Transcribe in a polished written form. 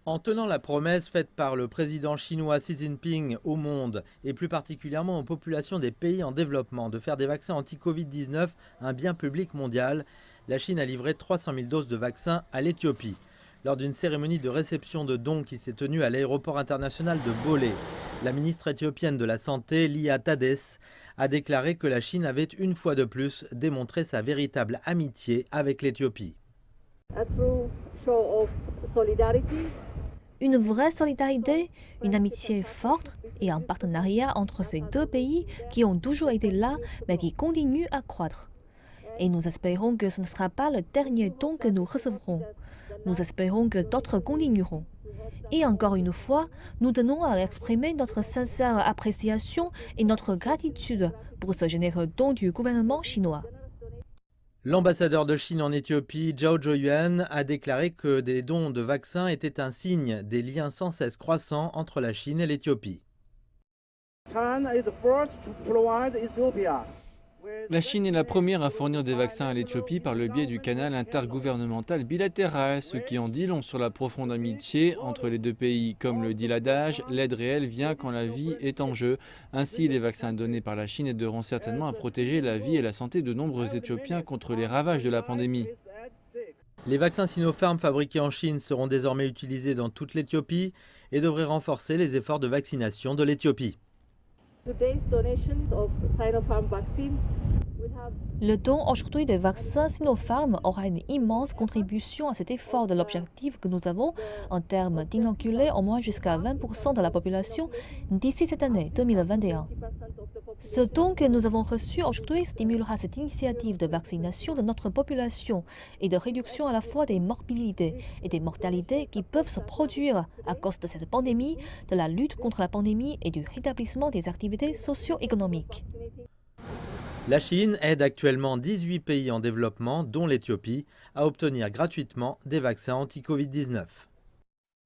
En tenant la promesse faite par le président chinois Xi Jinping au monde, et plus particulièrement aux populations des pays en développement, de faire des vaccins anti-Covid-19 un bien public mondial, la Chine a livré 300 000 doses de vaccins à l'Éthiopie. Lors d'une cérémonie de réception de dons qui s'est tenue à l'aéroport international de Bolé, la ministre éthiopienne de la Santé, Lia Tadesse, a déclaré que la Chine avait une fois de plus démontré sa véritable amitié avec l'Éthiopie. A true show of solidarity. Une vraie solidarité, une amitié forte et un partenariat entre ces deux pays qui ont toujours été là mais qui continuent à croître. Et nous espérons que ce ne sera pas le dernier don que nous recevrons. Nous espérons que d'autres continueront. Et encore une fois, nous tenons à exprimer notre sincère appréciation et notre gratitude pour ce généreux don du gouvernement chinois. L'ambassadeur de Chine en Éthiopie, Zhao Zhuoyuan, a déclaré que des dons de vaccins étaient un signe des liens sans cesse croissants entre la Chine et l'Éthiopie. La Chine est la première à fournir des vaccins à l'Éthiopie par le biais du canal intergouvernemental bilatéral, ce qui en dit long sur la profonde amitié entre les deux pays. Comme le dit l'adage, l'aide réelle vient quand la vie est en jeu. Ainsi, les vaccins donnés par la Chine aideront certainement à protéger la vie et la santé de nombreux Éthiopiens contre les ravages de la pandémie. Les vaccins Sinopharm fabriqués en Chine seront désormais utilisés dans toute l'Éthiopie et devraient renforcer les efforts de vaccination de l'Éthiopie. Today's donations of Sinopharm vaccine will have Le don aujourd'hui des vaccins Sinopharm aura une immense contribution à cet effort de l'objectif que nous avons en termes d'inoculer au moins jusqu'à 20% de la population d'ici cette année 2021. Ce don que nous avons reçu aujourd'hui stimulera cette initiative de vaccination de notre population et de réduction à la fois des morbidités et des mortalités qui peuvent se produire à cause de cette pandémie, de la lutte contre la pandémie et du rétablissement des activités socio-économiques. La Chine aide actuellement 18 pays en développement, dont l'Éthiopie, à obtenir gratuitement des vaccins anti-Covid-19.